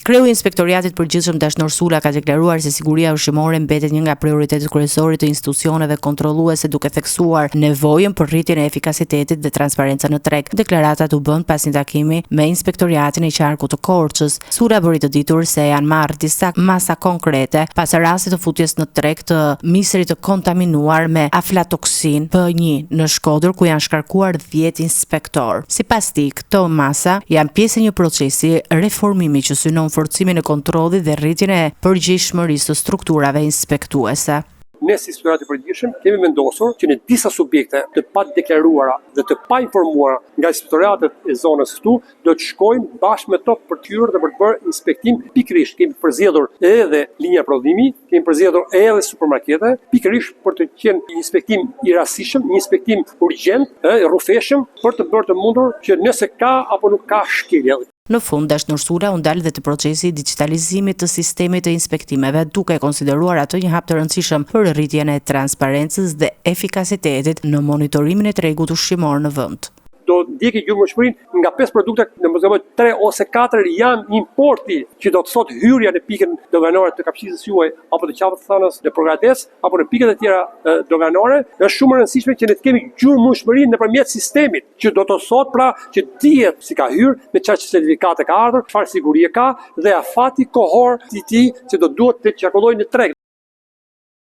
Kreu i Inspektoriatit Përgjithshëm Dashnor Sula ka deklaruar se siguria ushqimore mbetet një nga prioritetet kryesore të institucioneve kontrolluese duke theksuar nevojën për rritjen e efikasitetit dhe transparencën në treg. Deklarata u bën pas një takimi me Inspektoriatin e Qarkut të Korçës. Sula bëri të ditur se janë marrë disa masa konkrete pas rastit të futjes në treg të misrit të kontaminuar me aflatoksin P1 në Shkodër, ku janë shkarkuar 10 inspektor. Sipas tij, këto masa janë pjesë e një procesi reformimi që synon forcimin e kontrollit dhe rritjen e përgjegjshmërisë të strukturave inspektuese. Ne si Inspektorati i Përgjithshëm kemi vendosur që në disa subjekte të padeklaruara dhe të painformuara nga inspektoratet e zonës këtu do të shkojmë bashkë me to për të hyrë dhe për të bërë inspektim pikërisht. Kemi përzgjedhur edhe linja prodhimi, kemi përzgjedhur edhe supermarkete, pikërisht për të qenë një inspektim i rastishëm, një inspektim urgjent, rrufeshëm për të bërë të mundur që nëse ka apo nuk ka shkelje. Në fund, Dashnor Sula u ndal dhe te procesi i digitalizimit të sistemit të inspektimeve, duke konsideruar atë një hap të rëndësishëm për rritjen e transparencës dhe efikasitetit në monitorimin e tregut ushqimor në vend. Do ndjeki gjurmëshmërinë nga 5 produkte, në mëzëmët 3 ose 4 janë importi, që do të thot hyrja në pikën doganore të Kapshtisë juaj, apo të Qafët të Thanës në Progrades, apo në pikët e tjera doganore, është shumë e rëndësishme që ne të kemi gjurmëshmërinë nëpërmjet sistemit, që do të thot pra që dihet si ka hyrë, me çfarë certifikate ka ardhur, çfarë sigurie ka dhe afati kohor i tij që do duhet të qarkullojë në treg.